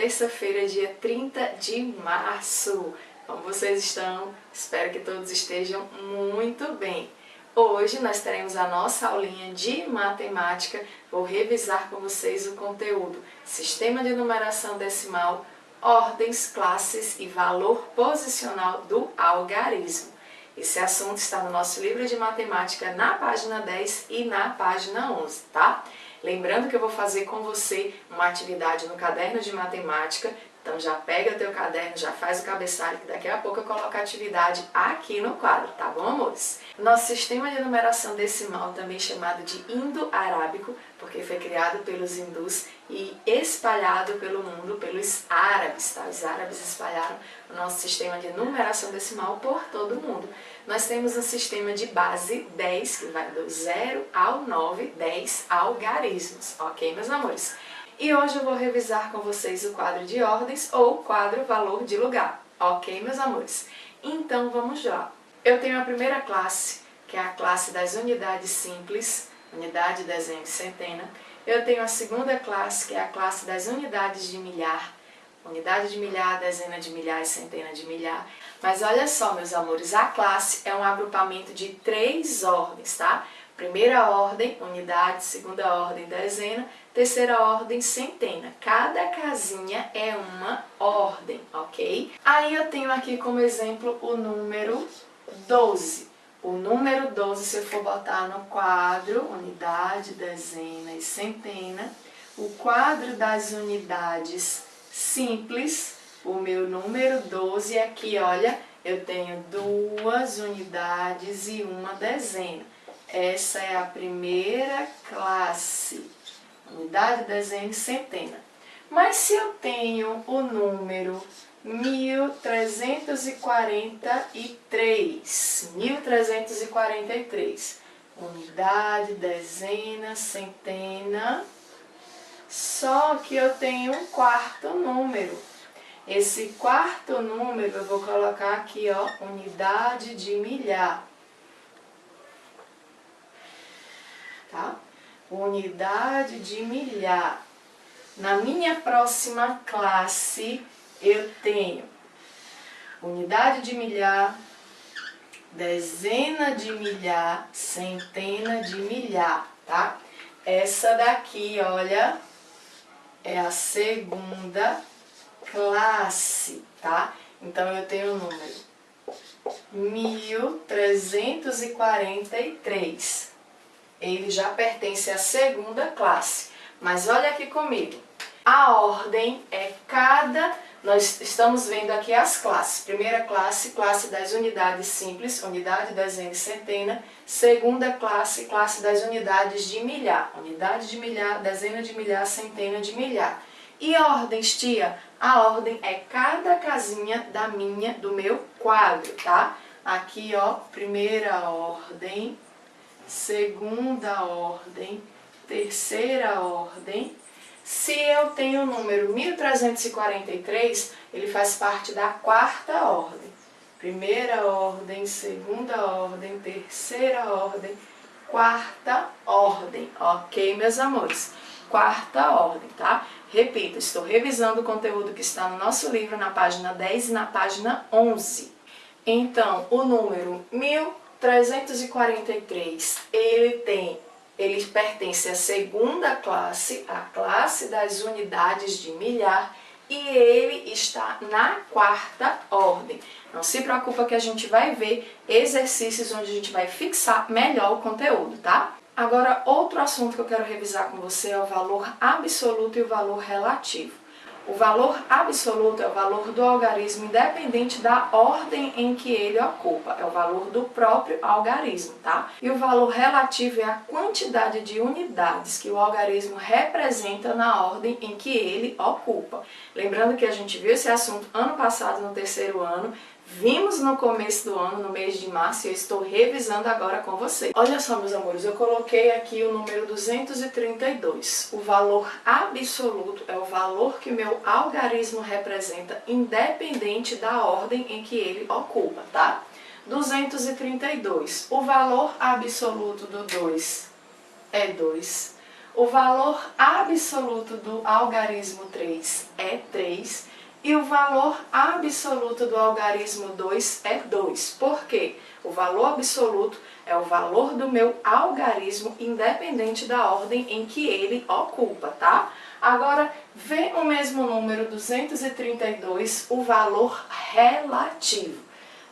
terça-feira, dia 30 de março. Como vocês estão? Espero que todos estejam muito bem. Hoje nós teremos a nossa aulinha de matemática. Vou revisar com vocês o conteúdo Sistema de numeração decimal, ordens, classes e valor posicional do algarismo. Esse assunto está no nosso livro de matemática na página 10 e na página 11, tá? Lembrando que eu vou fazer com você uma atividade no caderno de matemática, então já pega o teu caderno, já faz o cabeçalho, que daqui a pouco eu coloco a atividade aqui no quadro, tá bom, amores? Nosso sistema de numeração decimal, também chamado de indo-arábico, porque foi criado pelos hindus e espalhado pelo mundo pelos árabes, tá? Os árabes espalharam o nosso sistema de numeração decimal por todo o mundo. Nós temos um sistema de base 10, que vai do 0 ao 9, 10 algarismos, ok, meus amores? E hoje eu vou revisar com vocês o quadro de ordens ou quadro valor de lugar, ok, meus amores? Então vamos lá. Eu tenho a primeira classe, que é a classe das unidades simples, unidade, dezena e centena. Eu tenho a segunda classe, que é a classe das unidades de milhar, unidade de milhar, dezena de milhar e centena de milhar. Mas olha só, meus amores, a classe é um agrupamento de 3 ordens, tá? Primeira ordem, unidade, segunda ordem, dezena, terceira ordem, centena. Cada casinha é uma ordem, ok? Aí eu tenho aqui como exemplo o número 12. O número 12, se eu for botar no quadro, unidade, dezena e centena, o quadro das unidades simples, o meu número 12 aqui, olha, eu tenho 2 unidades e uma dezena. Essa é a primeira classe, unidade, dezena e centena. Mas se eu tenho o número 1343, unidade, dezena, centena, só que eu tenho um quarto número. Esse quarto número eu vou colocar aqui, ó, unidade de milhar. Tá? Unidade de milhar. Na minha próxima classe, eu tenho unidade de milhar, dezena de milhar, centena de milhar, tá? Essa daqui, olha, é a segunda classe, tá? Então, eu tenho o número 1343. Ele já pertence à segunda classe. Mas olha aqui comigo. A ordem é cada... Nós estamos vendo aqui as classes. Primeira classe, classe das unidades simples, unidade, dezena e centena. Segunda classe, classe das unidades de milhar. Unidade de milhar, dezena de milhar, centena de milhar. E ordens, tia? A ordem é cada casinha do meu quadro, tá? Aqui, ó, primeira ordem, segunda ordem, terceira ordem. Se eu tenho o número 1343, ele faz parte da quarta ordem. Primeira ordem, segunda ordem, terceira ordem, quarta ordem. Ok, meus amores? Quarta ordem, tá? Repito, estou revisando o conteúdo que está no nosso livro na página 10 e na página 11. Então, o número 1343, ele pertence à segunda classe, a classe das unidades de milhar, e ele está na quarta ordem. Não se preocupa que a gente vai ver exercícios onde a gente vai fixar melhor o conteúdo, tá? Agora, outro assunto que eu quero revisar com você é o valor absoluto e o valor relativo. O valor absoluto é o valor do algarismo independente da ordem em que ele ocupa. É o valor do próprio algarismo, tá? E o valor relativo é a quantidade de unidades que o algarismo representa na ordem em que ele ocupa. Lembrando que a gente viu esse assunto ano passado, no terceiro ano. Vimos no começo do ano, no mês de março, e eu estou revisando agora com vocês. Olha só, meus amores, eu coloquei aqui o número 232. O valor absoluto é o valor que o meu algarismo representa, independente da ordem em que ele ocupa, tá? 232. O valor absoluto do 2 é 2. O valor absoluto do algarismo 3 é 3 e o valor absoluto do algarismo 2 é 2. Por quê? O valor absoluto é o valor do meu algarismo independente da ordem em que ele ocupa, tá? Agora, vê o mesmo número 232, o valor relativo.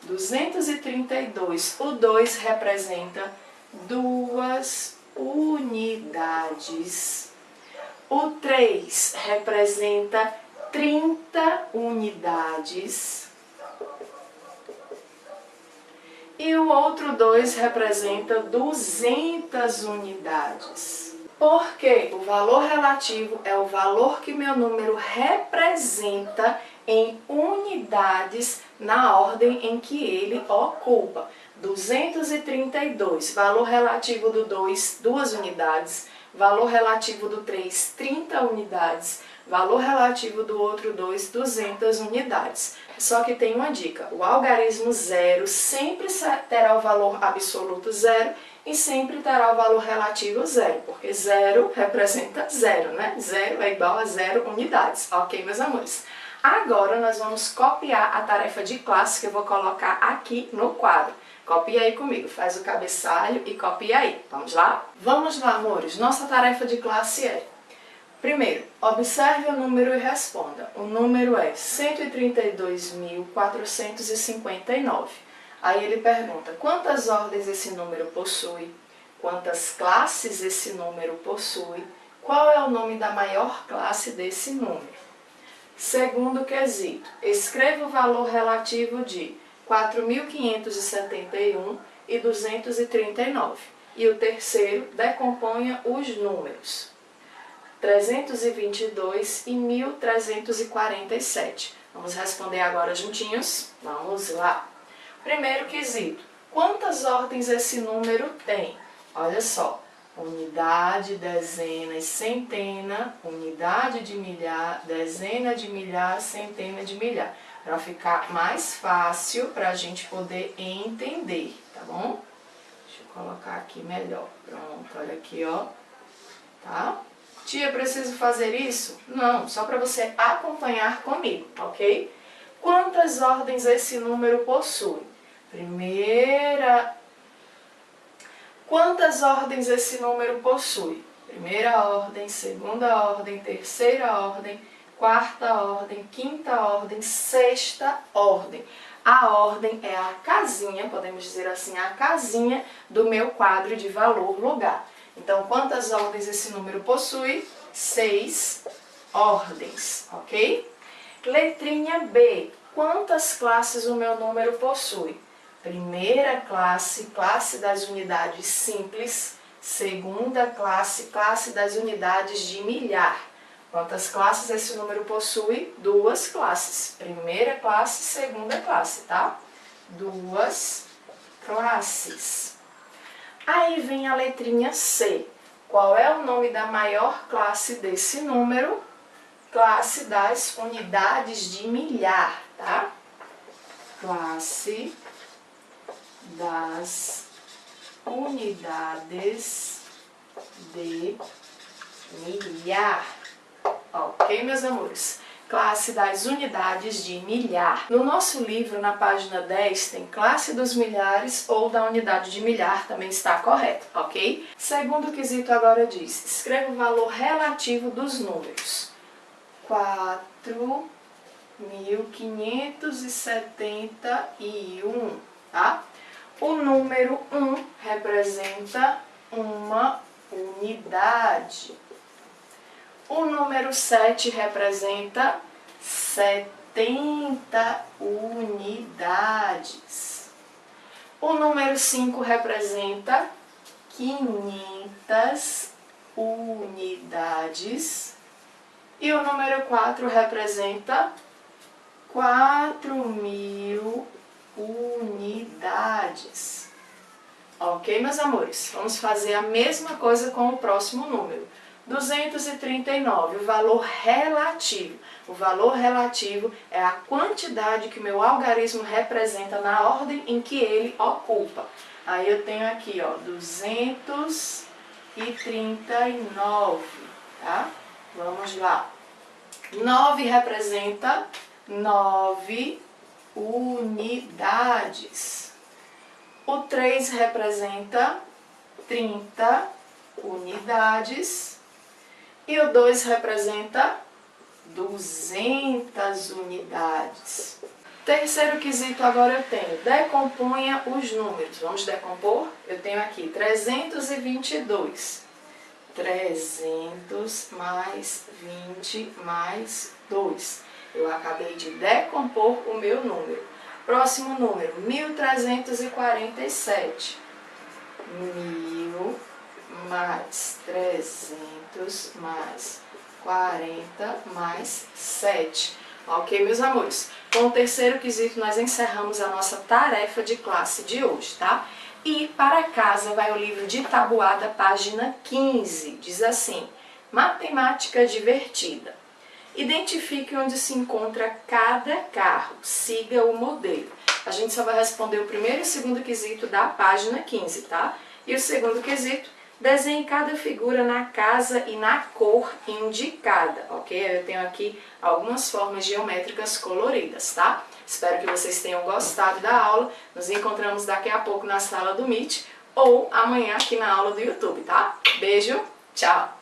232, o 2 representa 2 unidades. O 3 representa 30 unidades. E o outro 2 representa 200 unidades. Porque o valor relativo é o valor que meu número representa em unidades na ordem em que ele ocupa. 232, valor relativo do 2, 2 unidades. Valor relativo do 3, 30 unidades. Valor relativo do outro 2, 200 unidades. Só que tem uma dica, o algarismo 0 sempre terá o valor absoluto 0 e sempre terá o valor relativo 0, porque 0 representa 0, né? 0 é igual a 0 unidades, ok, meus amores? Agora nós vamos copiar a tarefa de classe que eu vou colocar aqui no quadro. Copia aí comigo, faz o cabeçalho e copia aí. Vamos lá? Vamos lá, amores. Nossa tarefa de classe é: primeiro, observe o número e responda. O número é 132.459. Aí ele pergunta, quantas ordens esse número possui? Quantas classes esse número possui? Qual é o nome da maior classe desse número? Segundo quesito, escreva o valor relativo de 4.571 e 239. E o terceiro, decomponha os números 322 e 1.347. Vamos responder agora juntinhos? Vamos lá. Primeiro quesito, quantas ordens esse número tem? Olha só, unidade, dezena e centena, unidade de milhar, dezena de milhar, centena de milhar. Para ficar mais fácil para a gente poder entender, tá bom? Deixa eu colocar aqui melhor. Pronto, olha aqui, ó. Tá? Tia, preciso fazer isso? Não, só para você acompanhar comigo, ok? Quantas ordens esse número possui? Quantas ordens esse número possui? Primeira ordem, segunda ordem, terceira ordem, quarta ordem, quinta ordem, sexta ordem. A ordem é a casinha, podemos dizer assim, a casinha do meu quadro de valor lugar. Então, quantas ordens esse número possui? 6 ordens, ok? Letrinha B. Quantas classes o meu número possui? Primeira classe, classe das unidades simples. Segunda classe, classe das unidades de milhar. Quantas classes esse número possui? 2 classes. Primeira classe, segunda classe, tá? 2 classes. Aí vem a letrinha C. Qual é o nome da maior classe desse número? Classe das unidades de milhar, tá? Classe das unidades de milhar. Ok, meus amores? Classe das unidades de milhar. No nosso livro, na página 10, tem classe dos milhares ou da unidade de milhar, também está correto, ok? Segundo quesito agora diz, escreva o valor relativo dos números. 4.571, tá? O número 1 representa uma unidade. O número 7 representa 70 unidades. O número 5 representa 500 unidades. E o número 4 representa 4.000 unidades. Ok, meus amores? Vamos fazer a mesma coisa com o próximo número. 239, o valor relativo. O valor relativo é a quantidade que o meu algarismo representa na ordem em que ele ocupa. Aí eu tenho aqui, ó, 239. e 39, tá? Vamos lá. 9 representa 9 unidades. O 3 representa 30 unidades. E o 2 representa 200 unidades. Terceiro quesito agora eu tenho, decomponha os números. Vamos decompor? Eu tenho aqui 322. 300 mais 20 mais 2. Eu acabei de decompor o meu número. Próximo número, 1347. 1000 mais 300 mais 40 mais 7. Ok, meus amores? Com o terceiro quesito, nós encerramos a nossa tarefa de classe de hoje, tá? E para casa vai o livro de tabuada, página 15. Diz assim, matemática divertida. Identifique onde se encontra cada carro, siga o modelo. A gente só vai responder o primeiro e o segundo quesito da página 15, tá? E o segundo quesito, desenhe cada figura na casa e na cor indicada, ok? Eu tenho aqui algumas formas geométricas coloridas, tá? Espero que vocês tenham gostado da aula. Nos encontramos daqui a pouco na sala do Meet ou amanhã aqui na aula do YouTube, tá? Beijo, tchau!